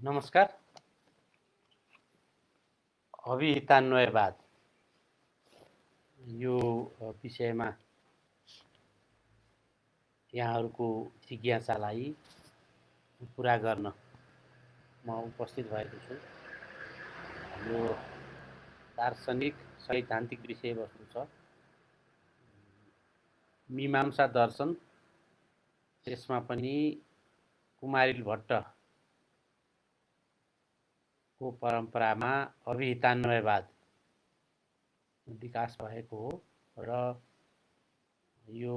नमस्कार। अभिहितान्वयवाद यो विषयमा यहाँहरूको जिज्ञासालाई पुरा गर्न म उपस्थित भएको छु। यो दार्शनिक सैद्धान्तिक विषयवस्तु छ। मीमांसा दर्शन, त्यसमा पनि कुमारिल भट्टको परम्परामा अभिहितान्वयवाद विकास भएको हो र यो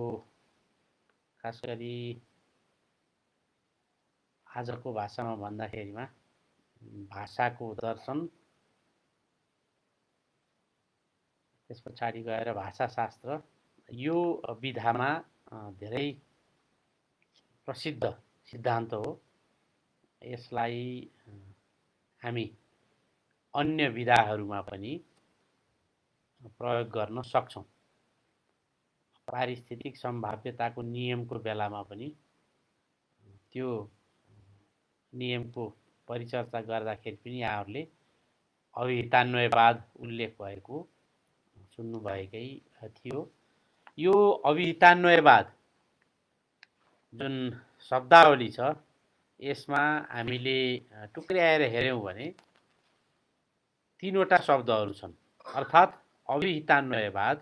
खास गरी आजको भाषामा भन्दाखेरिमा भाषाको दर्शन, त्यस पछाडि गएर भाषाशास्त्र, यो विधामा धेरै प्रसिद्ध सिद्धान्त हो। यसलाई हामी अन्य विधाहरूमा पनि प्रयोग गर्न सक्छौँ। पारिस्थितिक सम्भाव्यताको नियमको बेलामा पनि त्यो नियमको परिचर्चा गर्दाखेरि पनि यहाँहरूले अभिहितान्वयवाद उल्लेख भएको सुन्नुभएकै थियो। यो अभिहितान्वयवाद जुन शब्दावली छ, यसमा हामीले टुक्र्याएर हेऱ्यौँ भने तीनवटा शब्दहरू छन्। अर्थात् अभिहितान्वयवाद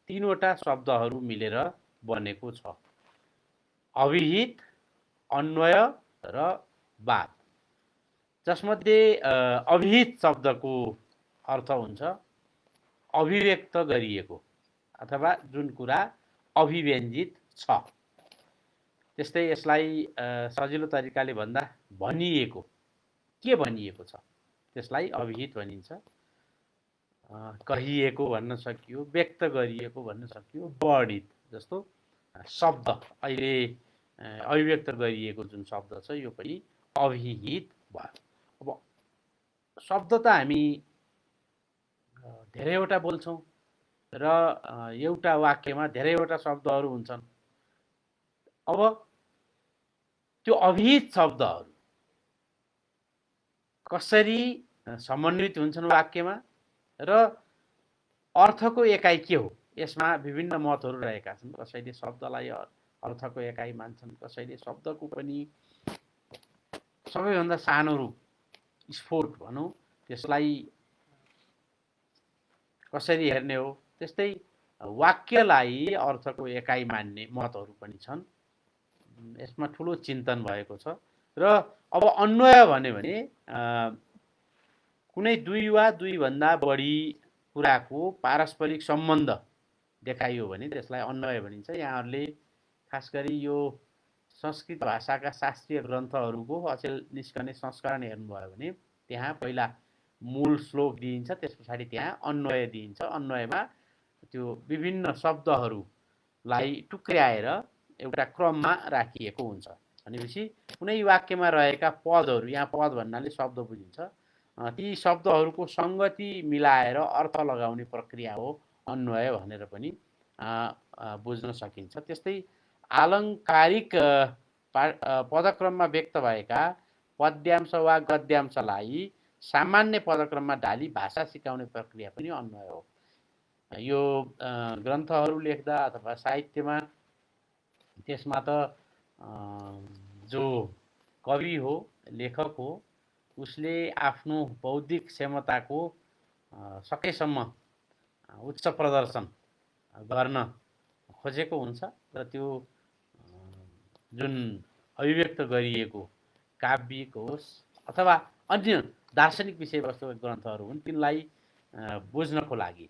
तीनवटा शब्दहरू मिलेर बनेको छ। अभिहित, अन्वय र वाद, जसमध्ये अभिहित शब्दको अर्थ हुन्छ अभिव्यक्त गरिएको अथवा जुन कुरा अभिव्यञ्जित छ। त्यस्तै यसलाई सजिलो तरिकाले भन्दा भनिएको, के भनिएको छ त्यसलाई अभिहित भनिन्छ। कहिएको भन्न सकियो, व्यक्त गरिएको भन्न सकियो, वर्णित जस्तो शब्द अहिले अभिव्यक्त गरिएको जुन शब्द छ यो पनि अभिहित भयो। अब शब्द त हामी धेरैवटा बोल्छौँ र एउटा वाक्यमा धेरैवटा शब्दहरू हुन्छन्। अब त्यो अभिहित शब्दहरू कसरी समन्वित हुन्छन् वाक्यमा र अर्थको एकाइ के हो, यसमा विभिन्न मतहरू रहेका छन्। कसैले शब्दलाई अर्थको एकाइ मान्छन्, कसैले शब्दको पनि सबैभन्दा सानो रूप स्फोट भनौँ त्यसलाई कसरी हेर्ने हो, त्यस्तै वाक्यलाई अर्थको एकाइ मान्ने मतहरू पनि छन्। यसमा ठुलो चिन्तन भएको छ। र अब अन्वय भन्यो भने कुनै दुई वा दुईभन्दा बढी कुराको पारस्परिक सम्बन्ध देखाइयो भने त्यसलाई अन्वय भनिन्छ। यहाँहरूले खास गरी यो संस्कृत भाषाका शास्त्रीय ग्रन्थहरूको अचेल निस्कने संस्करण हेर्नुभयो भने त्यहाँ पहिला मूल श्लोक दिइन्छ, त्यस पछाडि त्यहाँ अन्वय दिइन्छ। अन्वयमा त्यो विभिन्न शब्दहरूलाई टुक्र्याएर एउटा क्रममा राखिएको हुन्छ। भनेपछि कुनै वाक्यमा रहेका पदहरू, यहाँ पद भन्नाले शब्द बुझिन्छ, ती शब्दहरूको सङ्गति मिलाएर अर्थ लगाउने प्रक्रिया हो अन्वय भनेर पनि बुझ्न सकिन्छ। त्यस्तै आलङ्कारिक पदक्रममा व्यक्त भएका पद्यांश वा गद्यांशलाई सामान्य पदक्रममा ढाली भाषा सिकाउने प्रक्रिया पनि अन्वय हो। यो ग्रन्थहरू लेख्दा अथवा साहित्यमा त्यसमा त जो कवि हो, लेखक हो, उसले आफ्नो बौद्धिक क्षमताको सकेसम्म उच्च प्रदर्शन गर्न खोजेको हुन्छ र त्यो जुन अभिव्यक्त गरिएको काव्यिक होस् अथवा अन्य दार्शनिक विषयवस्तुका ग्रन्थहरू हुन्, तिनलाई बुझ्नको लागि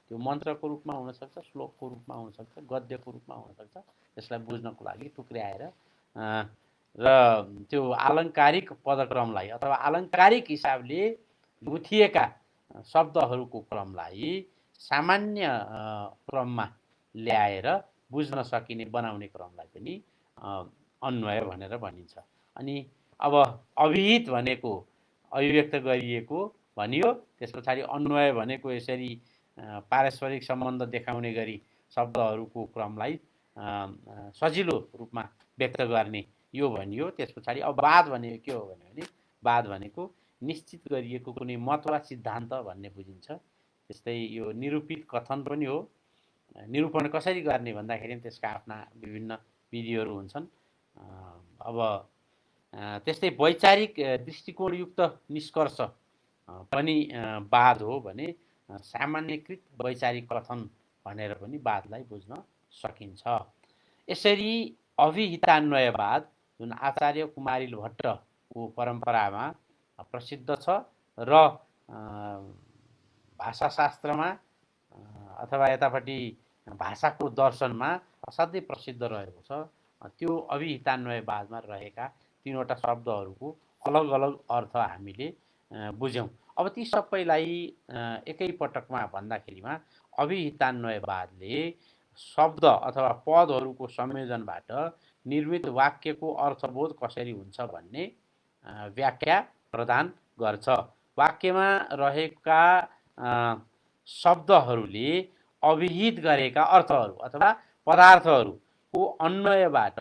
त्यो मन्त्रको रूपमा हुनसक्छ, श्लोकको रूपमा हुनसक्छ, गद्यको रूपमा हुनसक्छ, त्यसलाई बुझ्नको लागि टुक्र्याएर र त्यो आलङ्कारिक पदक्रमलाई अथवा आलङ्कारिक हिसाबले गुथिएका शब्दहरूको क्रमलाई सामान्य क्रममा ल्याएर बुझ्न सकिने बनाउने क्रमलाई पनि अन्वय भनेर भनिन्छ। अनि अब अभिहित भनेको अभिव्यक्त गरिएको भनियो, त्यस पछाडि अन्वय भनेको यसरी पारस्परिक सम्बन्ध देखाउने गरी शब्दहरूको क्रमलाई सजिलो रूपमा व्यक्त गर्ने यो भनियो। त्यस पछाडि अब वाद भनेको के हो भने वाद भनेको निश्चित गरिएको कुनै मत वा सिद्धान्त भन्ने बुझिन्छ। त्यस्तै यो निरूपित कथन पनि हो। निरूपण कसरी गर्ने भन्दाखेरि त्यसका आफ्ना विभिन्न विधिहरू हुन्छन्। अब त्यस्तै वैचारिक दृष्टिकोणयुक्त निष्कर्ष पनि वाद हो भने सामान्यकृत वैचारिक कथन भनेर पनि वादलाई बुझ्न सकिन्छ। यसरी अभिहितान्वयवाद जुन आचार्य कुमारिल भट्टको परम्परामा प्रसिद्ध छ र भाषाशास्त्रमा अथवा यतापट्टि भाषाको दर्शनमा असाध्यै प्रसिद्ध रहेको छ। त्यो अभिहितान्वयवादमा रहेका तीनवटा शब्दहरूको अलग अलग अर्थ हामीले बुझ्यौँ। अब ती सबैलाई एकैपटकमा भन्दाखेरिमा अभिहितान्वयवादले शब्द अथवा पदहरूको संयोजनबाट निर्मित वाक्यको अर्थबोध कसरी हुन्छ भन्ने व्याख्या प्रदान गर्छ। वाक्यमा रहेका शब्दहरूले अभिहित गरेका अर्थहरू अथवा पदार्थहरूको अन्वयबाट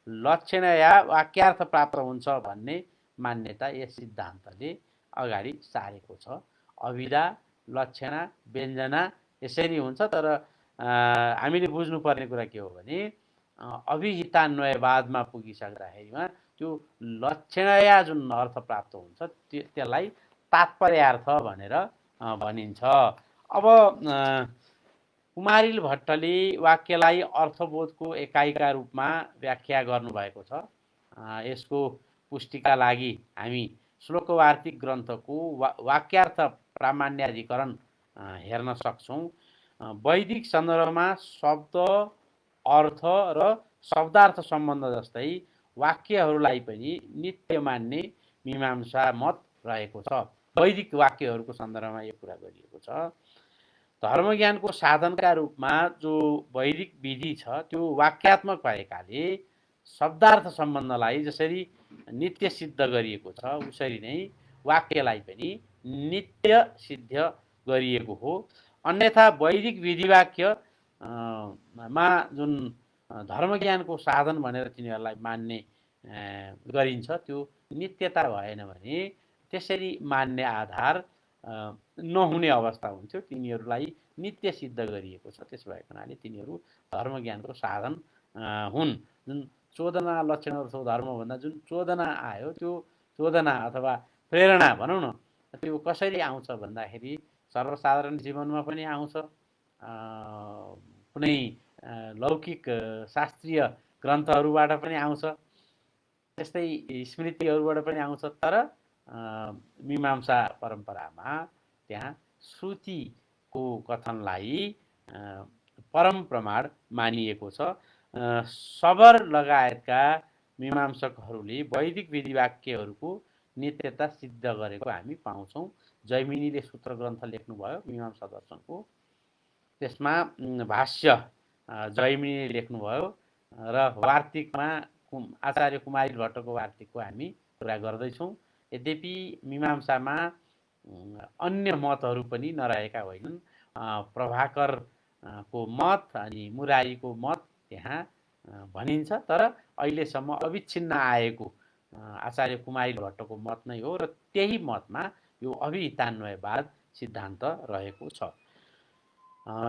लक्षण या वाक्यार्थ प्राप्त हुन्छ भन्ने मान्यता यस सिद्धान्तले अगाडि सारेको छ। अभिधा, लक्षणा, व्यञ्जना यसरी हुन्छ। तर हामीले बुझ्नुपर्ने कुरा के हो भने अभिहितान्वयवादमा पुगिसक्दाखेरिमा त्यो लक्षणया जुन अर्थ प्राप्त हुन्छ त्यसलाई तात्पर्यार्थ भनेर भनिन्छ। अब कुमारिल भट्टले वाक्यलाई अर्थबोधको एकाइका रूपमा व्याख्या गर्नुभएको छ। यसको पुष्टिका लागि हामी श्लोकवार्तिक ग्रन्थको वाक्यार्थ प्रामाण्याधिकरण हेर्न सक्छौँ। वैदिक सन्दर्भमा शब्द, अर्थ र शब्दार्थ सम्बन्ध जस्तै वाक्यहरूलाई पनि नित्य मान्ने मीमांसा मत रहेको छ। वैदिक वाक्यहरूको सन्दर्भमा यो कुरा गरिएको छ। धर्मज्ञानको साधनका रूपमा जो वैदिक विधि छ त्यो वाक्यात्मक भएकाले शब्दार्थ सम्बन्धलाई जसरी नित्य सिद्ध गरिएको छ उसरी नै वाक्यलाई पनि नित्य सिद्ध गरिएको हो। अन्यथा वैदिक विधिवाक्य मा जुन धर्मज्ञानको साधन भनेर तिनीहरूलाई मान्ने गरिन्छ त्यो नित्यता भएन भने त्यसरी मान्ने आधार नहुने अवस्था हुन्थ्यो। तिनीहरूलाई नित्य सिद्ध गरिएको छ। त्यसो भएको हुनाले तिनीहरू धर्मज्ञानको साधन हुन्। जुन चोदना लक्षणहरू धर्म भन्दा जुन चोदना आयो त्यो चोदना अथवा प्रेरणा भनौँ न त्यो कसरी आउँछ भन्दाखेरि सर्वसाधारण जीवनमा पनि आउँछ, कुनै लौकिक शास्त्रीय ग्रन्थहरूबाट पनि आउँछ, त्यस्तै स्मृतिहरूबाट पनि आउँछ। तर मीमांसा परम्परामा त्यहाँ श्रुतिको कथनलाई परम प्रमाण मानिएको छ। शबर लगायतका मीमांसकहरूले वैदिक विधिवाक्यहरूको नित्यता सिद्ध गरेको हामी पाउँछौँ। जैमिनीले सूत्र ग्रन्थ लेख्नुभयो मीमांसा दर्शनको, त्यसमा भाष्य जैमिनीले लेख्नुभयो र वार्तिकमा आचार्य कुमारिल भट्टको वार्तिकको हामी कुरा गर्दैछौँ। यद्यपि मीमांसामा अन्य मतहरू पनि नरहेका होइनन्। प्रभाकरको मत अनि मुरारीको मत त्यहाँ भनिन्छ। तर अहिलेसम्म अविच्छिन्न आएको आचार्य कुमारिल भट्टको मत नै हो र त्यही मतमा यो अभिहितान्वयवाद सिद्धान्त रहेको छ।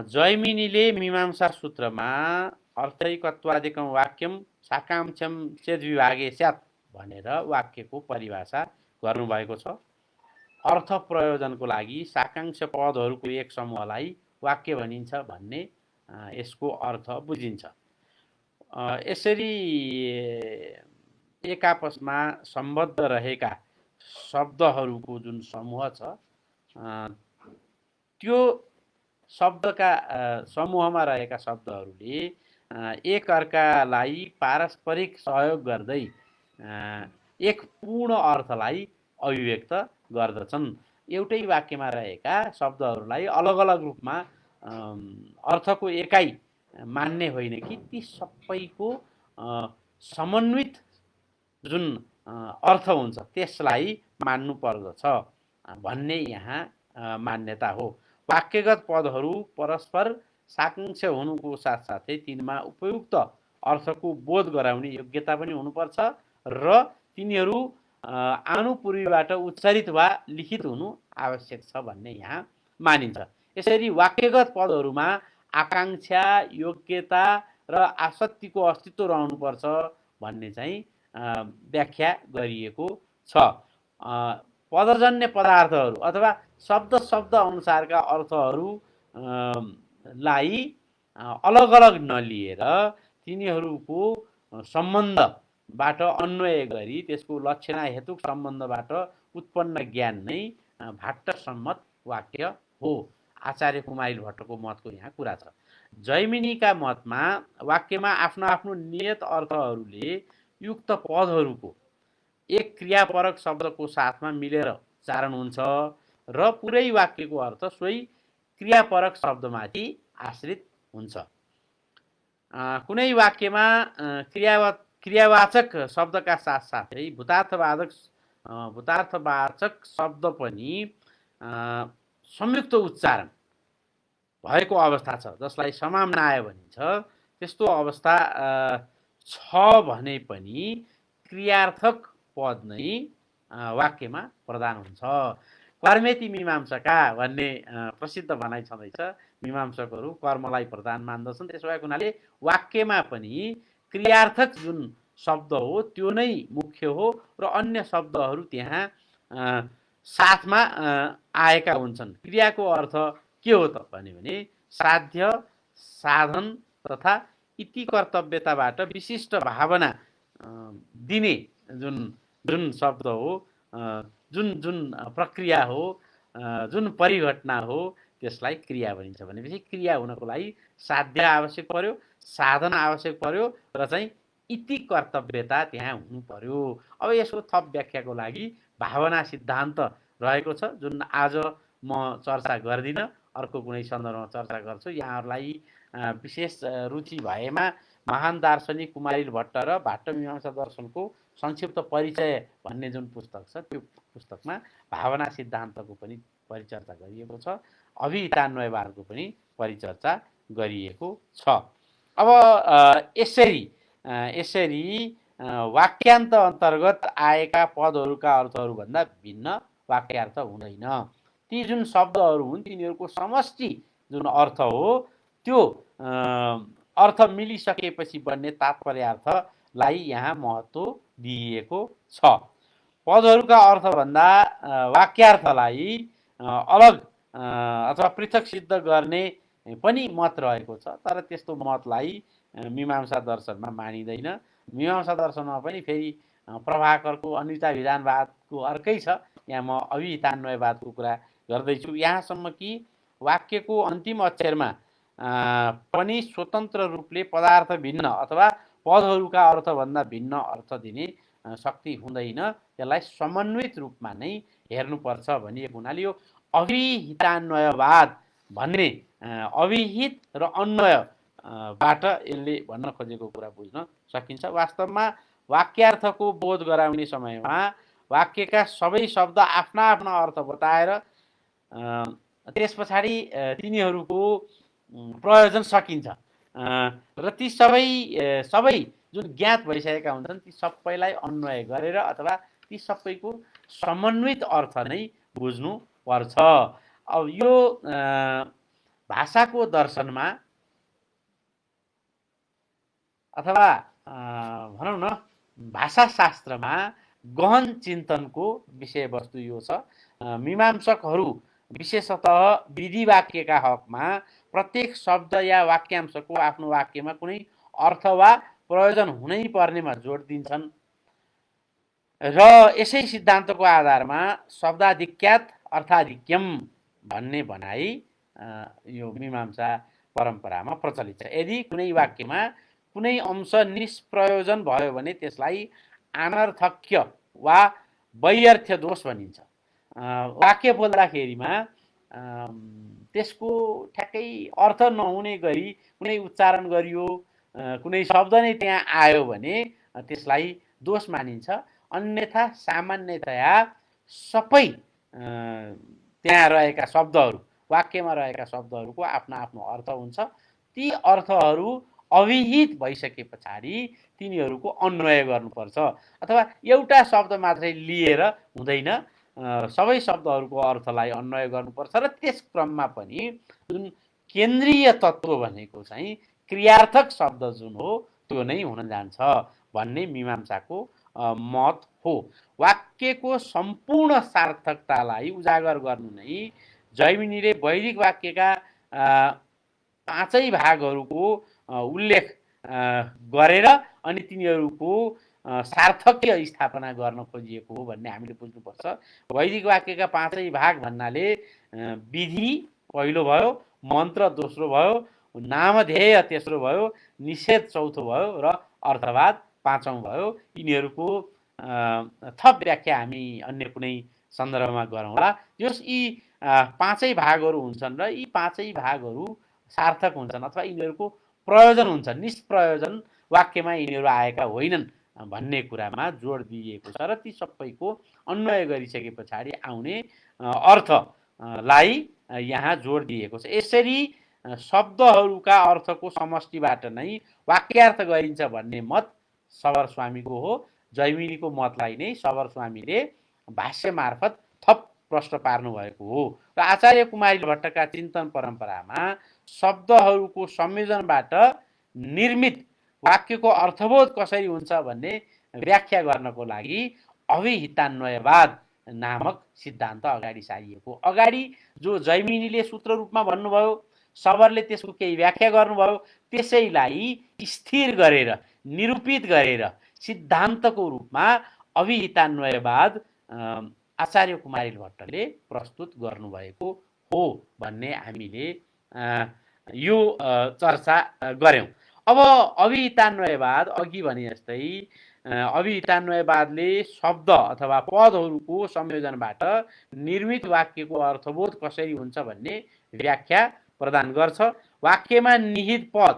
जैमिनीले मीमांसा सूत्रमा अर्थैकत्वादिकं वाक्यम साकांक्षम चेद्विभागे स्यात् भनेर वाक्यको परिभाषा गर्नुभएको छ। अर्थ प्रयोजनको लागि साकांक्ष पदहरूको एक समूहलाई वाक्य भनिन्छ भन्ने यसको अर्थ बुझिन्छ। यसरी एक आपसमा सम्बद्ध रहेका शब्दहरूको जुन समूह छ त्यो शब्दका समूहमा रहेका शब्दहरूले एक अर्कालाई पारस्परिक सहयोग गर्दै एक पूर्ण अर्थलाई अभिव्यक्त गर्दछन्। एउटै वाक्यमा रहेका शब्दहरूलाई अलग अलग रूपमा अर्थको एकाइ मान्ने होइन कि ती सबैको समन्वित जुन अर्थ हुन्छ त्यसलाई मान्नु पर्दछ भन्ने यहाँ मान्यता हो। वाक्यगत पदहरू परस्पर साकांक्ष हुनुको साथसाथै तिनमा उपयुक्त अर्थको बोध गराउने योग्यता पनि हुनुपर्छ र तिनीहरू आनुपूर्वीबाट उच्चारित वा लिखित हुनु आवश्यक छ भन्ने यहाँ मानिन्छ। यसरी वाक्यगत पदहरूमा आकाङ्क्षा, योग्यता र आसक्तिको अस्तित्व रहनुपर्छ भन्ने चाहिँ व्याख्या गरिएको छ। पदजन्य पदार्थहरू अथवा शब्द अनुसारका अर्थहरूलाई अलग अलग नलिएर तिनीहरूको सम्बन्धबाट अन्वय गरी त्यसको लक्षणा हेतुक सम्बन्धबाट उत्पन्न ज्ञान नै भाट्टसम्मत वाक्य हो। आचार्य कुमारिल भट्टको मतको यहाँ कुरा छ। जैमिनीका मतमा वाक्यमा आफ्नो आफ्नो नियत अर्थहरूले युक्त पदहरूको एक क्रियापरक शब्दको साथमा मिलेर उच्चारण हुन्छ र पुरै वाक्यको अर्थ सोही क्रियापरक शब्दमाथि आश्रित हुन्छ। कुनै वाक्यमा क्रियावाचक शब्दका साथसाथै भूतार्थवाचक शब्द पनि संयुक्त उच्चारण भएको अवस्था छ, जसलाई समाम्नाय भनिन्छ। त्यस्तो अवस्था छ भने पनि क्रियार्थक पद नै वाक्यमा प्रदान हुन्छ। कर्मेति मीमांसका भन्ने प्रसिद्ध भनाइ छँदैछ। मीमांसकहरू कर्मलाई प्रधान मान्दछन्। त्यसो भएको हुनाले वाक्यमा पनि क्रियार्थक जुन शब्द हो त्यो नै मुख्य हो र अन्य शब्दहरू त्यहाँ साथमा आएका हुन्छन्। क्रियाको अर्थ के हो त भने साध्य, साधन तथा इति कर्तव्यताबाट विशिष्ट भावना दिने जुन शब्द हो, जुन प्रक्रिया हो, जुन परिघटना हो, त्यसलाई क्रिया भनिन्छ। भनेपछि क्रिया हुनको लागि साध्य आवश्यक पर्यो, साधन आवश्यक पर्यो र चाहिँ इति कर्तव्यता त्यहाँ हुनु पर्यो। अब यसको थप व्याख्याको लागि भावना सिद्धान्त रहेको छ, जुन आज म चर्चा गर्दिनँ, अर्को कुनै सन्दर्भमा चर्चा गर्छु। यहाँहरूलाई विशेष रुचि भएमा महान दार्शनिक कुमारिल भट्ट र भाट्टमीमांसा दर्शनको संक्षिप्त परिचय भन्ने जुन पुस्तक छ त्यो पुस्तकमा भावना सिद्धान्तको पनि परिचर्चा गरिएको छ, अभिहितान्वयवादको पनि परिचर्चा गरिएको छ। अब यसरी वाक्यान्त अन्तर्गत आएका पदहरूका अर्थहरूभन्दा भिन्न वाक्यार्थ हुँदैन। ती जुन शब्दहरू हुन् तिनीहरूको समष्टि जुन अर्थ हो त्यो अर्थ मिलिसकेपछि बन्ने तात्पर्यार्थलाई यहाँ महत्त्व दिइएको छ। पदहरूका अर्थभन्दा वाक्यार्थलाई अलग अथवा पृथक सिद्ध गर्ने पनि मत रहेको छ, तर त्यस्तो मतलाई मीमांसा दर्शनमा मानिँदैन। मीमांसा दर्शनमा पनि फेरि प्रभाकरको अन्विता विधानवादको अर्कै छ। यहाँ म अभिहितान्वयवादको कुरा गर्दैछु। यहाँसम्म कि वाक्यको अन्तिम अक्षरमा पनि स्वतन्त्र रूपले पदार्थ भिन्न अथवा पदहरूका अर्थभन्दा भिन्न अर्थ दिने शक्ति हुँदैन। त्यसलाई समन्वित रूपमा नै हेर्नुपर्छ भनिएको हुनाले यो अभिहितान्वयवाद भन्ने अभिहित र अन्वयबाट यसले भन्न खोजेको कुरा बुझ्न सकिन्छ। वास्तवमा वाक्यार्थको बोध गराउने समयमा वाक्यका सबै शब्द आफ्ना आफ्ना अर्थ बताएर त्यस पछाडि तिनीहरूको प्रयोजन सकिन्छ र ती सबै जुन ज्ञात भइसकेका हुन्छन् ती सबैलाई अन्वय गरेर अथवा ती सबैको समन्वित अर्थ नै बुझ्नु पर्छ। अब यो भाषाको दर्शनमा अथवा भनौँ न भाषाशास्त्रमा गहन चिन्तनको विषयवस्तु यो छ। मीमांसकहरू विशेषतः विधि वाक्यका हकमा प्रत्येक शब्द या वाक्यांशको आफ्नो वाक्यमा कुनै अर्थ वा प्रयोजन हुनै पर्नेमा जोड दिन्छन् र यसै सिद्धान्तको आधारमा शब्दाधिक्यात अर्थाधिक्यम भन्ने भनाइ यो मीमांसा परम्परामा प्रचलित छ। यदि कुनै वाक्यमा कुनै अंश निष्प्रयोजन भयो भने त्यसलाई अनर्थक्य वा वैयर्थ्य दोष भनिन्छ। वाक्य बोल्दाखेरिमा त्यसको ठ्याक्कै अर्थ नहुने गरी कुनै उच्चारण गरियो, कुनै शब्द नै त्यहाँ आयो भने त्यसलाई दोष मानिन्छ। अन्यथा सामान्यतया सबै त्यहाँ रहेका शब्दहरू, वाक्यमा रहेका शब्दहरूको आफ्नो आफ्नो अर्थ हुन्छ। ती अर्थहरू अभिहित भइसके पछाडि तिनीहरूको अन्वय गर्नुपर्छ। अथवा एउटा शब्द मात्रै लिएर हुँदैन, सबै शब्दहरूको अर्थलाई अन्वय गर्नुपर्छ र त्यस क्रममा पनि जुन केन्द्रीय तत्त्व भनेको चाहिँ क्रियार्थक शब्द जुन हो त्यो नै हुन जान्छ भन्ने मीमांसाको मत हो। वाक्यको सम्पूर्ण सार्थकतालाई उजागर गर्नु नै जैमिनीले वैदिक वाक्यका पाँचै भागहरूको उल्लेख गरेर अनि तिनीहरूको सार्थक्य स्थापना गर्न खोजिएको हो भन्ने हामीले बुझ्नुपर्छ। वैदिक वाक्यका पाँचै भाग भन्नाले विधि पहिलो भयो, मन्त्र दोस्रो भयो, नामधेय तेस्रो भयो, निषेध चौथो भयो र अर्थवाद पाँचौँ भयो। यिनीहरूको थप व्याख्या हामी अन्य कुनै सन्दर्भमा गरौँला। यी पाँचै भागहरू हुन्छन् र यी पाँचै भागहरू सार्थक हुन्छन् अथवा यिनीहरूको प्रयोजन हुन्छ, निष्प्रयोजन वाक्यमा यिनीहरू आएका होइनन् भन्ने कुरामा जोड दिइएको छ र ती सबैको अन्वय गरिसके पछाडि आउने अर्थलाई यहाँ जोड दिएको छ। यसरी शब्दहरूका अर्थको समष्टिबाट नै वाक्यार्थ गरिन्छ भन्ने मत सबर-स्वामीको हो। जैमिनीको मतलाई नै सबर-स्वामीले भाष्य मार्फत थप प्रश्न पार्नु भएको हो र आचार्य कुमारी भट्टका चिन्तन परम्परामा शब्दहरूको संयोजनबाट निर्मित वाक्यको अर्थबोध कसरी हुन्छ भन्ने व्याख्या गर्नको लागि अभिहितान्वयवाद नामक सिद्धान्त अगाडि सारिएको। अगाडि जो जैमिनीले सूत्र रूपमा भन्नुभयो, सबरले त्यसको केही व्याख्या गर्नुभयो, त्यसैलाई स्थिर गरेर निरूपित गरेर सिद्धान्तको रूपमा अभिहितान्वयवाद आचार्य कुमारी भट्टले प्रस्तुत गर्नुभएको हो भन्ने हामीले यो चर्चा गऱ्यौँ। अब अभिहितान्वयवाद अघि भने जस्तै अभिहितान्वयवादले शब्द अथवा पदहरूको संयोजनबाट निर्मित वाक्यको अर्थबोध कसरी हुन्छ भन्ने व्याख्या प्रदान गर्छ। वाक्यमा निहित पद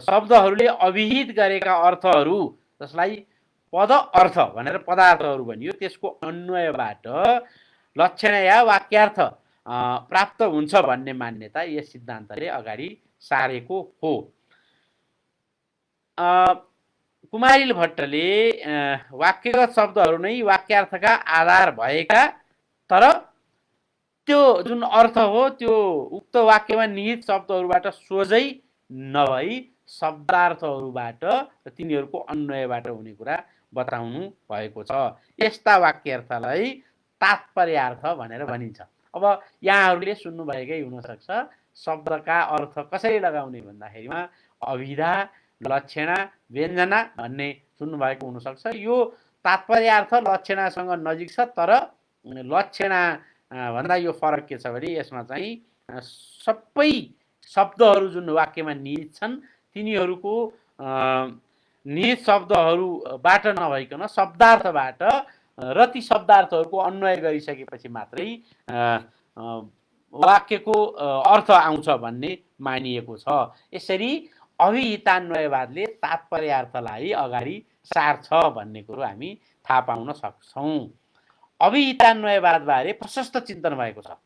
शब्दहरूले अभिहित गरेका अर्थहरू जसलाई पद अर्थ भनेर पदार्थहरू भनियो, त्यसको अन्वयबाट लक्षण या वाक्यार्थ प्राप्त हुन्छ भन्ने मान्यता यस सिद्धान्तले अगाडि सारेको हो। कुमारिल भट्टले वाक्यगत शब्दहरू नै वाक्यार्थका आधार भएका, तर त्यो जुन अर्थ हो त्यो उक्त वाक्यमा निहित शब्दहरूबाट सोझै नभई शब्दार्थहरूबाट र तिनीहरूको अन्वयबाट हुने कुरा बताउनु भएको छ। यस्ता वाक्यार्थलाई तात्पर्यार्थ भनेर भनिन्छ। अब यहाँहरूले सुन्नुभएकै हुनसक्छ, शब्दका अर्थ कसरी लगाउने भन्दाखेरिमा अभिधा, लक्षणा, व्यञ्जना भन्ने सुन्नुभएको हुनसक्छ। यो तात्पर्यार्थ लक्षणासँग नजिक छ, तर लक्षणा भन्दा यो फरक के छ भने यसमा चाहिँ सबै शब्दहरू जुन वाक्यमा निहित छन् तिनीहरूको निहित शब्दहरूबाट नभइकन शब्दार्थबाट र ती शब्दार्थहरूको अन्वय गरिसकेपछि मात्रै वाक्यको अर्थ आउँछ भन्ने मानिएको छ। यसरी अभिहितान्वयवादले तात्पर्यार्थलाई अगाडि सार्छ भन्ने कुरो हामी थाहा पाउन सक्छौँ। अभिहितान्वयवादबारे प्रशस्त चिन्तन भएको छ।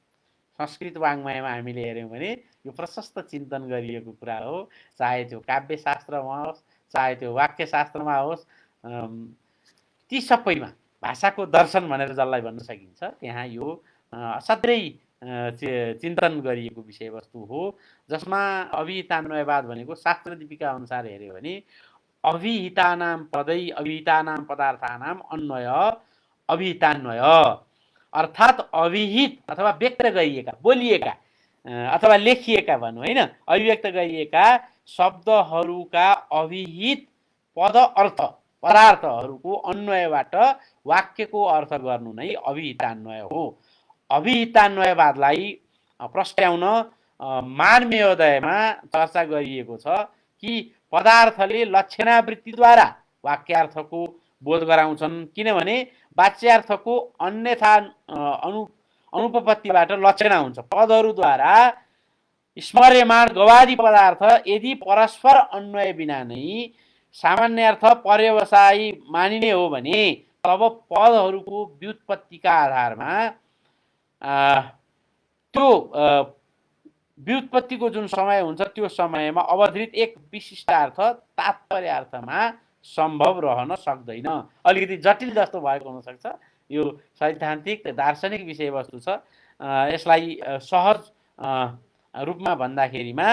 संस्कृत वाङ्मयमा हामीले हेऱ्यौँ भने यो प्रशस्त चिन्तन गरिएको कुरा हो। चाहे त्यो काव्यशास्त्रमा होस्, चाहे त्यो वाक्यशास्त्रमा होस्, ती सबैमा भाषाको दर्शन भनेर जसलाई भन्न सकिन्छ त्यहाँ यो असाध्यै चिन्तन गरिएको विषयवस्तु हो, जसमा अभिहितान्वयवाद भनेको शास्त्र दीपिका अनुसार हेऱ्यो भने अभिहितानां पदै अभिहितानां पदार्थानां अन्वय अभिहितान्वय, अर्थात् अभिहित अथवा व्यक्त गरिएका, बोलिएका अथवा लेखिएका भनौँ होइन, अभिव्यक्त गरिएका शब्दहरूका अभिहित पद अर्थ पदार्थहरूको अन्वयबाट वाक्यको अर्थ गर्नु नै अभिहितान्वय हो। अभिहितान्वयवादलाई प्रस्ट्याउन मानमेयोदयमा चर्चा गरिएको छ कि पदार्थले लक्षणावृत्तिद्वारा वाक्यार्थको बोध गराउँछन्, किनभने वाच्यार्थको अन्यथा अनुपपत्तिबाट लक्षणा हुन्छ। पदहरूद्वारा स्मर्यमाण गवादी पदार्थ यदि परस्पर अन्वय बिना नै सामान्य अर्थ पर्यवसायी मानिने हो भने तब पदहरूको व्युत्पत्तिका आधारमा त्यो व्युत्पत्तिको जुन समय हुन्छ त्यो समयमा अवधारित एक विशिष्ट अर्थ तात्पर्य अर्थमा सम्भव रहन सक्दैन। अलिकति जटिल जस्तो भएको हुनसक्छ, यो सैद्धान्तिक दार्शनिक विषयवस्तु छ। यसलाई सहज रूपमा भन्दाखेरिमा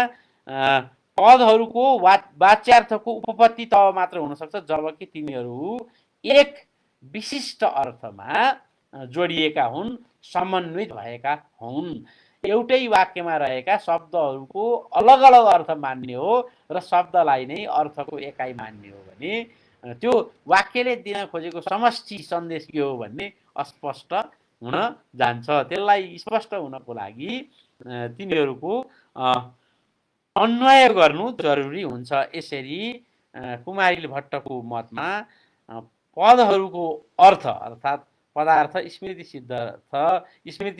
पदहरूको वाच्यार्थको उपपत्ति तब मात्र हुनसक्छ जबकि तिनीहरू एक विशिष्ट अर्थमा जोडिएका हुन्, समन्वित भएका हुन्। एउटै वाक्यमा रहेका शब्दहरूको अलग अलग अर्थ मान्ने हो र शब्दलाई नै अर्थको एकाइ मान्ने हो भने त्यो वाक्यले दिन खोजेको समष्टि सन्देश के हो भन्ने अस्पष्ट हुन जान्छ। त्यसलाई स्पष्ट हुनको लागि तिनीहरूको अन्वय गर्नु जरुरी हुन्छ। यसरी कुमारिल भट्टको मतमा पदहरूको अर्थ अर्थात् पदार्थ स्मृति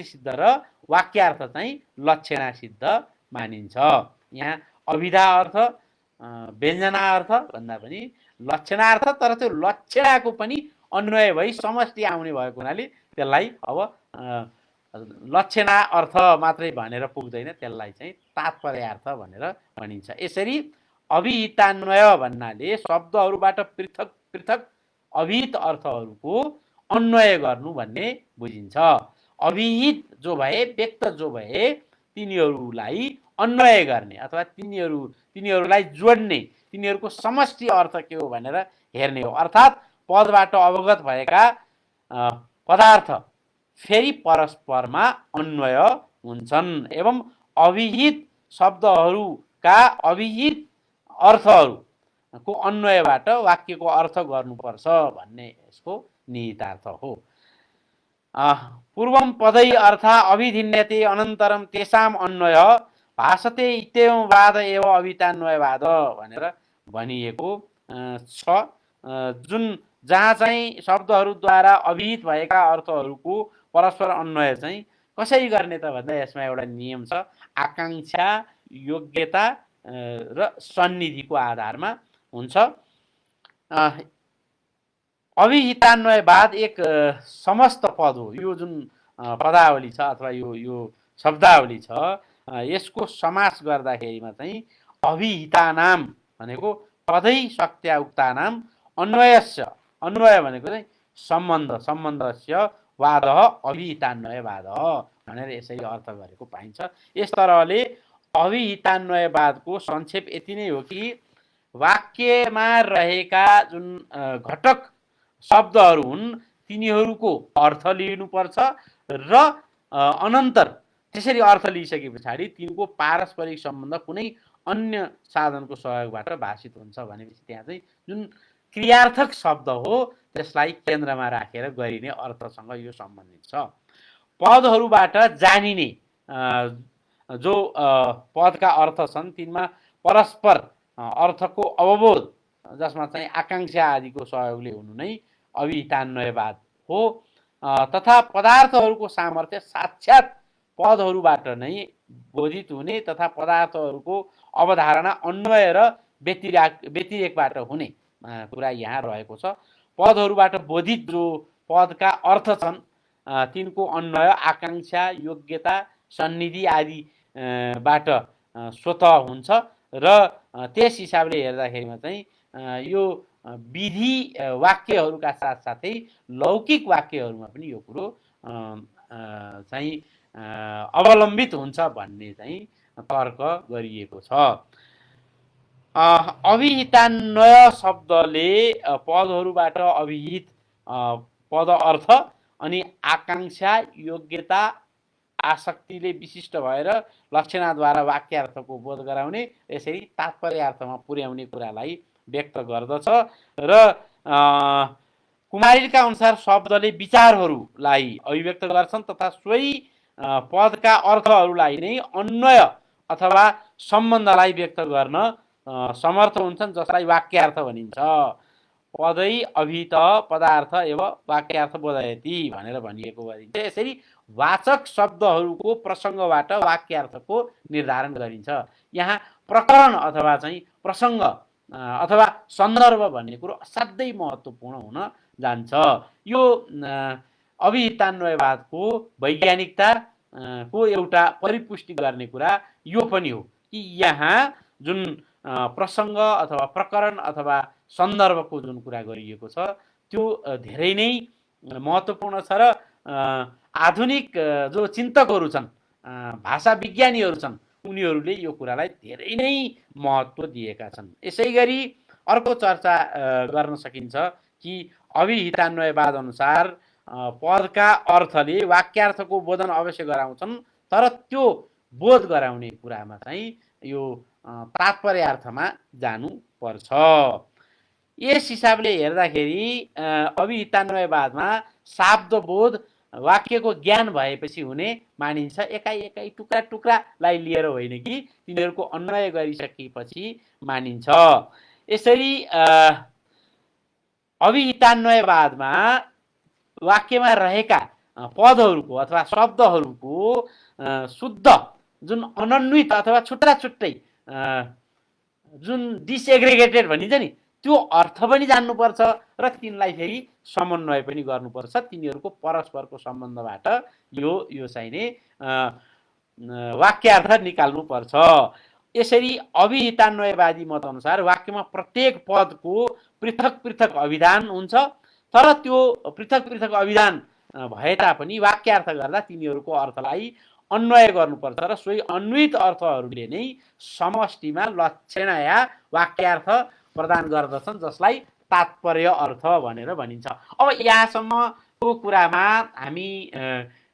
सिद्ध र वाक्यार्थ चाहिँ लक्षणा सिद्ध मानिन्छ। यहाँ अभिधा अर्थ व्यञ्जनार्थ भन्दा पनि लक्षणार्थ, तर त्यो लक्षणाको पनि अन्वय भई समष्टि आउने भएको हुनाले त्यसलाई अब लक्षणा अर्थ मात्रै भनेर पुग्दैन, त्यसलाई चाहिँ तात्पर्यार्थ भनेर भनिन्छ। यसरी अभिहितान्वय भन्नाले शब्दहरूबाट पृथक पृथक अभिहित अर्थहरूको अन्वय गर्नु भन्ने बुझिन्छ। अभिहित जो भए, व्यक्त जो भए, तिनीहरूलाई अन्वय गर्ने अथवा तिनीहरूलाई जोड्ने, तिनीहरूको समष्टि अर्थ के हो भनेर हेर्ने हो। अर्थात् पदबाट अवगत भएका पदार्थ फेरि परस्परमा अन्वय हुन्छन् एवं अभिहित शब्दहरूका अभिहित अर्थहरूको अन्वयबाट वाक्यको अर्थ गर्नुपर्छ भन्ने यसको निहितार्थ हो। पूर्वं पदै अर्था अभिधिन्यते अनन्तरं तेषाम् अन्वय भाषते इत्येवंवाद एव अभितान्वयवाद भनेर भनिएको छ। जुन जहाँ चाहिँ शब्दहरूद्वारा अभिहित भएका अर्थहरूको परस्पर अन्वय चाहिँ कसरी गर्ने त भन्दा यसमा एउटा नियम छ। आकांक्षा, योग्यता र सन्निधिको आधारमा हुन्छ। अभिहितान्वयवाद एक समस्त पद हो। यो जुन पदावली छ अथवा यो शब्दावली छ, यसको समास गर्दाखेरिमा चाहिँ अभिहितानाम भनेको पदै शक्त्या उक्तानाम अन्वयस्य, अन्वय भनेको चाहिँ सम्बन्धस्य वादः अभिहितान्वयवादः भनेर यसरी अर्थ गरेको पाइन्छ। यस तरहले अभिहितान्वयवादको संक्षेप यति नै हो कि वाक्यमा रहेका जुन घटक शब्दहरू हुन् तिनीहरूको अर्थ लिनुपर्छ र अनन्तर त्यसरी अर्थ लिइसके पछाडि तिनको पारस्परिक सम्बन्ध कुनै अन्य साधनको सहयोगबाट भाषित हुन्छ भनेपछि त्यहाँ चाहिँ जुन क्रियार्थक शब्द हो त्यसलाई केन्द्रमा राखेर गरिने अर्थसँग यो सम्बन्धित छ। पदहरूबाट जानिने जो पदका अर्थ छन् तिनमा परस्पर अर्थको अवबोध जसमा चाहिँ आकांक्षा आदिको सहयोगले हुनु नै अभिहितान्वयवाद हो। तथा पदार्थहरूको सामर्थ्य साक्षात् पदहरूबाट नै बोधित हुने तथा पदार्थहरूको अवधारणा अन्वय र व्यतिरेकबाट हुने कुरा यहाँ रहेको छ। पदहरूबाट बोधित जो पदका अर्थ छन् तिनको अन्वय आकांक्षा, योग्यता, सन्निधि आदिबाट स्वतः हुन्छ र त्यस हिसाबले हेर्दाखेरिमा चाहिँ यो विधि वाक्यहरूका साथसाथै लौकिक वाक्यहरूमा पनि यो कुरो चाहिँ अवलम्बित हुन्छ भन्ने चाहिँ तर्क गरिएको छ। अभिहितान्वय शब्दले पदहरूबाट अभिहित पद अर्थ अनि आकांक्षा, योग्यता, आसक्तिले विशिष्ट भएर लक्षणाद्वारा वाक्यार्थको बोध गराउने, यसरी तात्पर्यार्थमा पुर्याउने कुरालाई व्यक्त गर्दछ र कुमारिलका अनुसार शब्दले विचारहरूलाई अभिव्यक्त गर्छन् तथा सोही पदका अर्थहरूलाई नै अन्वय अथवा सम्बन्धलाई व्यक्त गर्न समर्थ हुन्छन् जसलाई वाक्यार्थ भनिन्छ। पदै अभिहित पदार्थ एवं वाक्यार्थ बोधयति भनेर भनिएको गरिन्छ। यसरी वाचक शब्दहरूको प्रसङ्गबाट वाक्यार्थको निर्धारण गरिन्छ। यहाँ प्रकरण अथवा चाहिँ प्रसङ्ग अथवा सन्दर्भ भन्ने कुरो असाध्यै महत्त्वपूर्ण हुन जान्छ। यो अभिहितान्वयवादको वैज्ञानिकता को एउटा परिपुष्टि गर्ने कुरा यो पनि हो कि यहाँ जुन प्रसङ्ग अथवा प्रकरण अथवा सन्दर्भको जुन कुरा गरिएको छ त्यो धेरै नै महत्त्वपूर्ण छ र आधुनिक जो चिन्तकहरू छन्, भाषा विज्ञानीहरू छन्, उनीहरूले यो कुरालाई धेरै नै महत्त्व दिएका छन्। यसै गरी अर्को चर्चा गर्न सकिन्छ कि अभिहितान्वयवाद अनुसार पदका अर्थले वाक्यार्थको बोधन अवश्य गराउँछन्, तर त्यो बोध गराउने कुरामा चाहिँ यो तात्पर्यार्थमा जानुपर्छ। यस हिसाबले हेर्दाखेरि अभिहितान्वयवादमा शाब्दबोध वाक्यको ज्ञान भएपछि हुने मानिन्छ, एकाइ एकाइ टुक्रा टुक्रालाई लिएर होइन कि तिनीहरूको अन्वय गरिसकेपछि मानिन्छ। यसरी अभिहितान्वयवादमा वाक्यमा रहेका पदहरूको अथवा शब्दहरूको शुद्ध जुन अनन्वित अथवा छुट्टा छुट्टै जुन डिसएग्रिगेटेड भनिन्छ नि त्यो अर्थ पनि जान्नुपर्छ र तिनलाई फेरि समन्वय पनि गर्नुपर्छ। तिनीहरूको परस्परको सम्बन्धबाट यो चाहिँ नि वाक्यार्थ निकाल्नुपर्छ। यसरी अभिहितान्वयवादी मत अनुसार वाक्यमा प्रत्येक पदको पृथक पृथक अभिधान हुन्छ, तर त्यो पृथक पृथक अभिधान भए तापनि वाक्यार्थ गर्दा तिनीहरूको अर्थलाई अन्वय गर्नुपर्छ र सोही अन्वित अर्थहरूले नै समष्टिमा लक्षण या वाक्यार्थ प्रदान गर्दछन्, जसलाई तात्पर्य अर्थ भनेर भनिन्छ। अब यहाँसम्मको कुरामा हामी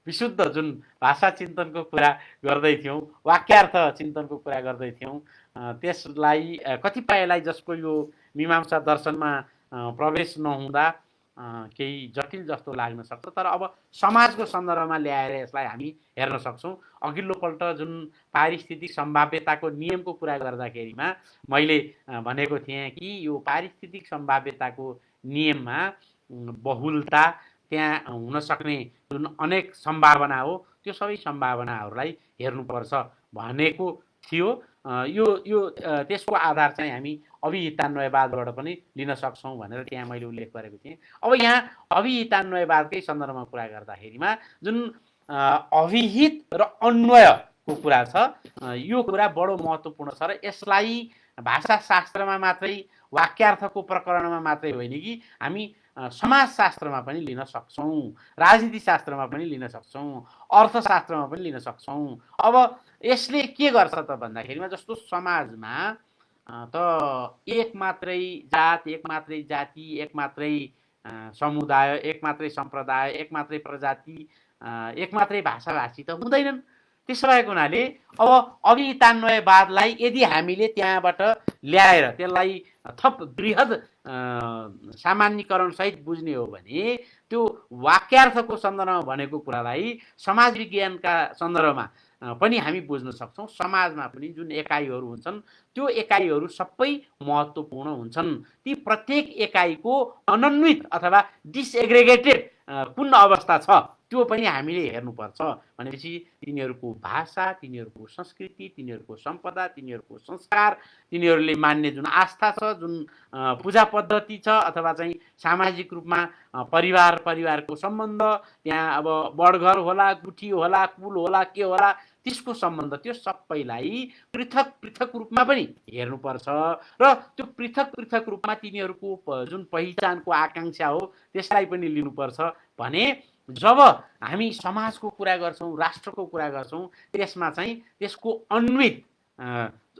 विशुद्ध जुन भाषा चिन्तनको कुरा गर्दै थियौँ, वाक्यार्थ चिन्तनको कुरा गर्दै थियौँ, त्यसलाई कतिपयलाई जसको यो मीमांसा दर्शनमा प्रवेश नहुँदा केही जटिल जस्तो लाग्न सक्छ, तर अब समाजको सन्दर्भमा ल्याएर यसलाई हामी हेर्न सक्छौँ। अघिल्लोपल्ट जुन पारिस्थितिक सम्भाव्यताको नियमको कुरा गर्दाखेरिमा मैले भनेको थिएँ कि यो पारिस्थितिक सम्भाव्यताको नियममा बहुलता, त्यहाँ हुन सक्ने जुन अनेक सम्भावना हो त्यो सबै सम्भावनाहरूलाई हेर्नुपर्छ भनेको थियो। यो त्यसको आधार चाहिँ हामी अभिहितान्वयवादबाट पनि लिन सक्छौँ भनेर त्यहाँ मैले उल्लेख गरेको थिएँ। अब यहाँ अभिहितान्वयवादकै सन्दर्भमा कुरा गर्दाखेरिमा जुन अभिहित र अन्वयको कुरा छ, यो कुरा बडो महत्त्वपूर्ण छ र यसलाई भाषाशास्त्रमा मात्रै वाक्यार्थको प्रकरणमा मात्रै होइन कि हामी समाजशास्त्रमा पनि लिन सक्छौँ, राजनीतिशास्त्रमा पनि लिन सक्छौँ, अर्थशास्त्रमा पनि लिन सक्छौँ। अब यसले के गर्छ त भन्दाखेरिमा जस्तो समाजमा त एक मात्रै जात, एक मात्रै जाति, एक मात्रै समुदाय, एक मात्रै सम्प्रदाय, एक मात्रै प्रजाति, एक मात्रै भाषाभाषी त हुँदैनन्। त्यसो भएको हुनाले अब अभिहितान्वयवादलाई यदि हामीले त्यहाँबाट ल्याएर त्यसलाई थप बृहद सामान्यकरणसहित बुझ्ने हो भने त्यो वाक्यार्थको सन्दर्भमा भनेको कुरालाई समाज विज्ञानका सन्दर्भमा पनि हामी बुझ्न सक्छौँ। समाजमा पनि जुन एकाइहरू हुन्छन् त्यो एकाइहरू सबै महत्त्वपूर्ण हुन्छन्। ती प्रत्येक एकाइको अनन्वित अथवा डिसएग्रिगेटेड कुन अवस्था छ त्यो पनि हामीले हेर्नुपर्छ। भनेपछि तिनीहरूको भाषा, तिनीहरूको संस्कृति, तिनीहरूको सम्पदा, तिनीहरूको संस्कार, तिनीहरूले मान्ने जुन आस्था छ, जुन पूजा पद्धति छ, अथवा चाहिँ सामाजिक रूपमा परिवारको सम्बन्ध, त्यहाँ अब बडघर होला, गुठी होला, कुल होला, के होला, त्यसको सम्बन्ध, त्यो सबैलाई पृथक पृथक रूपमा पनि हेर्नुपर्छ र त्यो पृथक पृथक रूपमा तिनीहरूको जुन पहिचानको आकाङ्क्षा हो त्यसलाई पनि लिनुपर्छ। भने जब हामी समाजको कुरा गर्छौँ, राष्ट्रको कुरा गर्छौँ, त्यसमा चाहिँ त्यसको अन्वित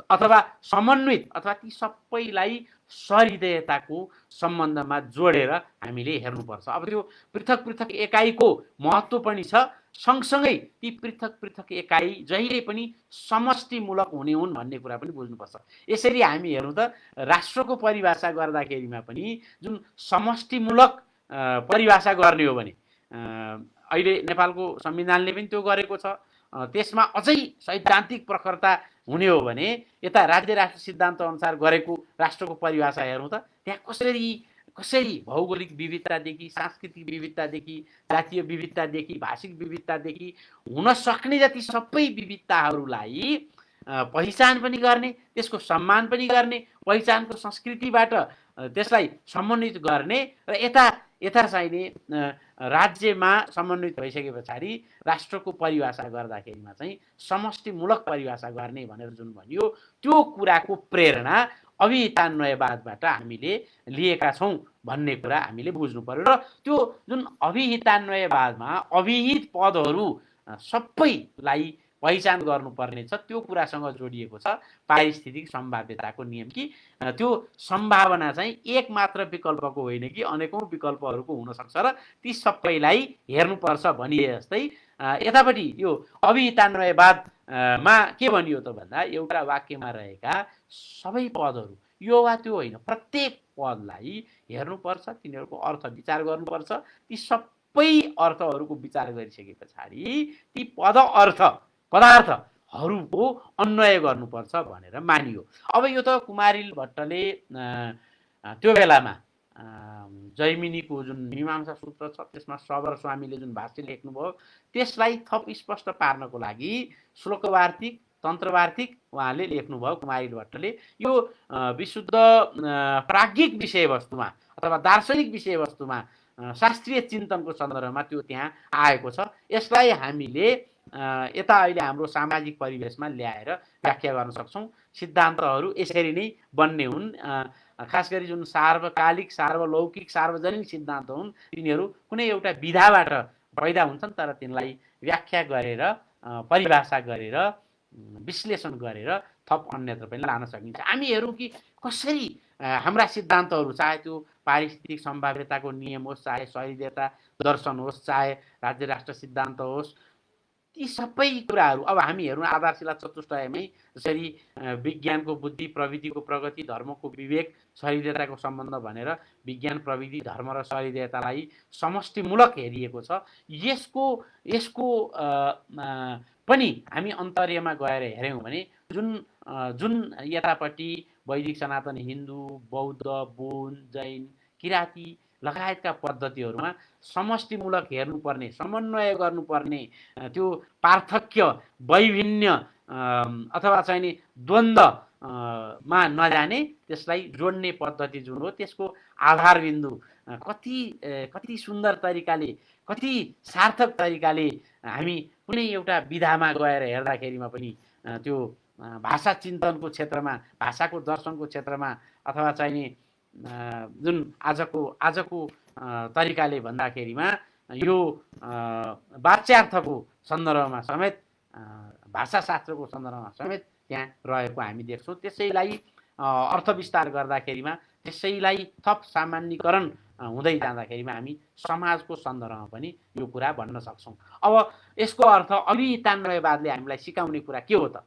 अथवा समन्वित अथवा ती सबैलाई सहृदयताको सम्बन्धमा जोडेर हामीले हेर्नुपर्छ। अब त्यो पृथक पृथक एकाइको महत्त्व पनि छ, सँगसँगै ती पृथक पृथक एकाइ जहिले पनि समष्टिमूलक हुने हुन् भन्ने कुरा पनि बुझ्नुपर्छ। यसरी हामी हेरौँ त राष्ट्रको परिभाषा गर्दाखेरिमा पनि जुन समष्टिमूलक परिभाषा गर्ने हो भने अहिले नेपालको संविधानले पनि त्यो गरेको छ। त्यसमा अझै सैद्धान्तिक प्रखरता हुने हो भने यता राज्य राष्ट्र सिद्धान्त अनुसार गरेको राष्ट्रको परिभाषा हेरौँ त त्यहाँ कसरी भौगोलिक विविधतादेखि, सांस्कृतिक विविधतादेखि, जातीय विविधतादेखि, भाषिक विविधतादेखि हुन सक्ने जति सबै विविधताहरूलाई पहिचान पनि गर्ने, त्यसको सम्मान पनि गर्ने, पहिचानको संस्कृतिबाट त्यसलाई समन्वित गर्ने र यता यथा चाहिने राज्यमा समन्वित भइसके पछाडि राष्ट्रको परिभाषा गर्दाखेरिमा चाहिँ समष्टिमूलक परिभाषा गर्ने भनेर जुन भनियो त्यो कुराको प्रेरणा अभिहितान्वयवादबाट हामीले लिएका छौँ भन्ने कुरा हामीले बुझ्नु पर्यो। र त्यो जुन अभिहितान्वयवादमा अभिहित पदहरू सबैलाई पहिचान गर्नुपर्ने छ त्यो कुरासँग जोडिएको छ पारिस्थितिक सम्भाव्यताको नियम कि त्यो सम्भावना चाहिँ एक मात्र विकल्पको होइन कि अनेकौं विकल्पहरूको हुनसक्छ र ती सबैलाई हेर्नुपर्छ भनिए जस्तै यतापट्टि यो अभिहितान्वयवादमा के भनियो त भन्दा एउटा वाक्यमा रहेका सबै पदहरू यो वा त्यो होइन प्रत्येक पदलाई हेर्नुपर्छ, तिनीहरूको अर्थ विचार गर्नुपर्छ। ती सबै अर्थहरूको विचार गरिसके पछाडि ती पदार्थहरूको अन्वय गर्नुपर्छ भनेर मानियो। अब यो त कुमारिल भट्टले त्यो बेलामा जैमिनीको जुन मीमांसा सूत्र छ त्यसमा सबर स्वामीले जुन भाष्य लेख्नुभयो त्यसलाई थप स्पष्ट पार्नको लागि श्लोकवार्तिक तन्त्रवार्तिक उहाँले लेख्नुभयो कुमारिल भट्टले। यो विशुद्ध प्राज्ञिक विषयवस्तुमा अथवा दार्शनिक विषयवस्तुमा शास्त्रीय चिन्तनको सन्दर्भमा त्यो त्यहाँ आएको छ। यसलाई हामीले यता अहिले हाम्रो सामाजिक परिवेशमा ल्याएर व्याख्या गर्न सक्छौँ। सिद्धान्तहरू यसरी नै बन्ने हुन्। खास गरी जुन सार्वकालिक सार्वलौकिक सार्वजनिक सिद्धान्त हुन् तिनीहरू कुनै एउटा विधाबाट पैदा हुन्छन् तर तिनलाई व्याख्या गरेर परिभाषा गरेर विश्लेषण गरेर थप अन्यत्र पनि लान सकिन्छ। हामी हेरौँ कि कसरी हाम्रा सिद्धान्तहरू चाहे त्यो पारिस्थितिक सम्भाव्यताको नियम होस्, चाहे सहिष्णुता दर्शन होस्, चाहे राज्य राष्ट्र सिद्धान्त होस्, ती सबै कुराहरू अब हामी हेरौँ आधारशिला चतुष्टयमै जसरी विज्ञानको बुद्धि, प्रविधिको प्रगति, धर्मको विवेक, सहिष्णुताको सम्बन्ध भनेर विज्ञान, प्रविधि, धर्म र सहिष्णुतालाई समष्टिमूलक हेरिएको छ। यसको पनि हामी अन्तर्यमा गएर हेऱ्यौँ भने जुन यतापट्टि वैदिक सनातन हिन्दू, बौद्ध, बोन, जैन, किराँती लगायतका पद्धतिहरूमा समष्टिमूलक हेर्नुपर्ने, समन्वय गर्नुपर्ने, त्यो पार्थक्य वैभिन्न अथवा चाहिँ द्वन्द्वमा नजाने त्यसलाई जोड्ने पद्धति जुन हो त्यसको आधारबिन्दु कति सुन्दर तरिकाले, कति सार्थक तरिकाले हामी कुनै एउटा विधामा गएर हेर्दाखेरिमा पनि त्यो भाषा चिन्तनको क्षेत्रमा, भाषाको दर्शनको क्षेत्रमा अथवा चाहिँ जुन आजको तरिकाले भन्दाखेरिमा यो वाच्यार्थको सन्दर्भमा समेत, भाषाशास्त्रको सन्दर्भमा समेत त्यहाँ रहेको हामी देख्छौँ। त्यसैलाई अर्थ विस्तार गर्दाखेरिमा, त्यसैलाई थप सामान्यीकरण हुँदै जाँदाखेरिमा हामी समाजको सन्दर्भमा पनि यो कुरा भन्न सक्छौँ। अब यसको अर्थ अभिहितान्वयवादले हामीलाई सिकाउने कुरा के हो त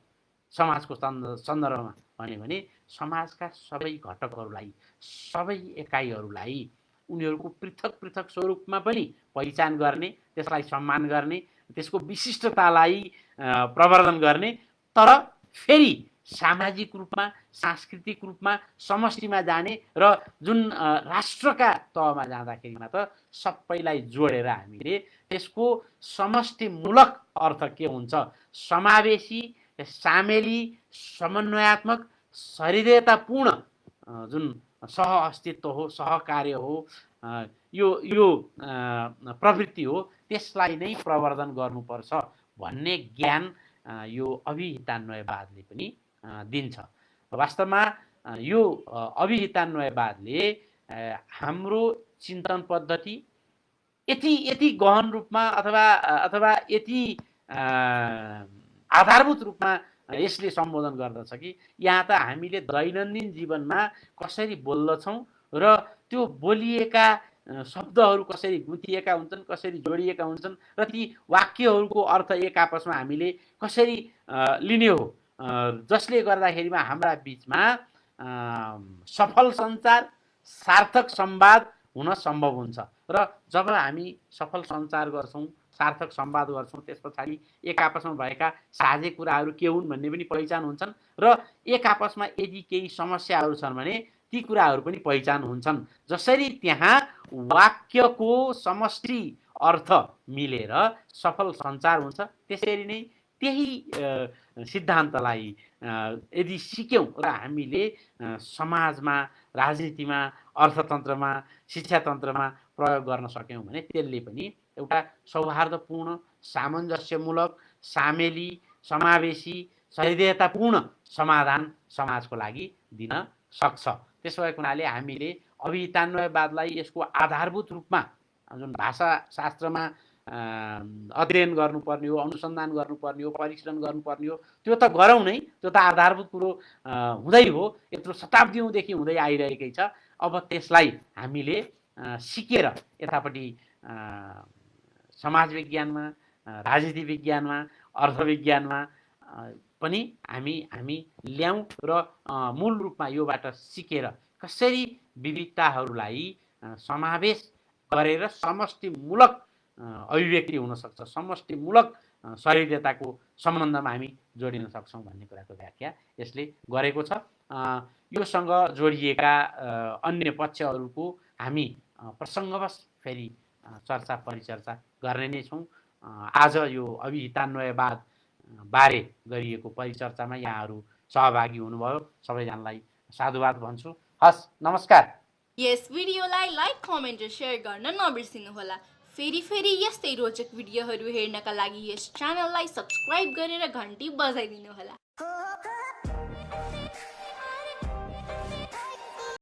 समाजको सन्दर्भमा भने समाजका सबै घटकहरूलाई, सबै एकाइहरूलाई उनीहरूको पृथक पृथक स्वरूपमा पनि पहिचान गर्ने, त्यसलाई सम्मान गर्ने, त्यसको विशिष्टतालाई प्रवर्धन गर्ने, तर फेरि सामाजिक रूपमा, सांस्कृतिक रूपमा समष्टिमा जाने र जुन राष्ट्रका तहमा जाँदाखेरिमा त सबैलाई जोडेर हामीले त्यसको समष्टिमूलक अर्थ के हुन्छ, समावेशी, सामेली, समन्वयात्मक, सहृदयतापूर्ण जुन सह अस्तित्व हो, सहकार्य हो, यो प्रवृत्ति हो, त्यसलाई नै प्रवर्धन गर्नुपर्छ भन्ने ज्ञान यो अभिहितान्वयवादले पनि दिन्छ। वास्तवमा यो अभिहितान्वयवादले हाम्रो चिन्तन पद्धति यति गहन रूपमा अथवा यति आधारभूत रूपमा यसले सम्बोधन गर्दछ कि यहाँ त हामीले दैनन्दिन जीवनमा कसरी बोल्दछौँ र त्यो बोलिएका शब्दहरू कसरी गुथिएका हुन्छन्, कसरी जोडिएका हुन्छन् र ती वाक्यहरूको अर्थ एक आपसमा हामीले कसरी लिने हो, जसले गर्दाखेरिमा हाम्रा बिचमा सफल सञ्चार, सार्थक संवाद हुन सम्भव हुन्छ। र जब हामी सफल सञ्चार गर्छौँ, सार्थक संवाद गर्छौँ, त्यस पछाडि एक आपसमा भएका साझे कुराहरू के हुन् भन्ने पनि पहिचान हुन्छन् र एक आपसमा यदि केही समस्याहरू छन् भने ती कुराहरू पनि पहिचान हुन्छन्। जसरी त्यहाँ वाक्यको समष्टि अर्थ मिलेर सफल सञ्चार हुन्छ, त्यसरी नै त्यही सिद्धान्तलाई यदि सिक्यौँ र हामीले समाजमा, राजनीतिमा, अर्थतन्त्रमा, शिक्षातन्त्रमा प्रयोग गर्न सक्यौँ भने त्यसले पनि एउटा सौहार्दपूर्ण, सामञ्जस्यमूलक, सामेली, समावेशी, सहृदयतापूर्ण समाधान समाजको लागि दिन सक्छ। त्यसो भएको हुनाले हामीले अभिहितान्वयवादलाई यसको आधारभूत रूपमा जुन भाषाशास्त्रमा अध्ययन गर्नुपर्ने हो, अनुसन्धान गर्नुपर्ने हो, परीक्षण गर्नुपर्ने हो, त्यो त गरौँ नै, त्यो त आधारभूत कुरो हुँदै हो, यत्रो शताब्दीौँदेखि हुँदै आइरहेकै छ। अब त्यसलाई हामीले सिकेर यतापट्टि समाज विज्ञानमा, राजनीति विज्ञानमा, अर्थविज्ञानमा पनि हामी ल्याउँ र मूल रूपमा योबाट सिकेर कसरी विविधताहरूलाई समावेश गरेर समष्टिमूलक अभिव्यक्ति हुनसक्छ, समष्टिमूलक सहृदयताको सम्बन्धमा हामी जोडिन सक्छौँ भन्ने कुराको व्याख्या यसले गरेको छ। योसँग जोडिएका अन्य पक्षहरूको हामी प्रसङ्गवश फेरि चर्चा परिचर्चा गर्ने नै छौँ। आज यो अभिहितान्वयवाद बारे गरिएको परिचर्चामा यहाँहरू सहभागी हुनुभयो, सबैजनालाई साधुवाद भन्छु। हस्, नमस्कार। यस भिडियोलाई लाइक, कमेन्ट र सेयर गर्न नबिर्सिनुहोला। फेरि यस्तै रोचक भिडियोहरू हेर्नका लागि यस च्यानललाई सब्स्क्राइब गरेर घन्टी बजाइदिनुहोला।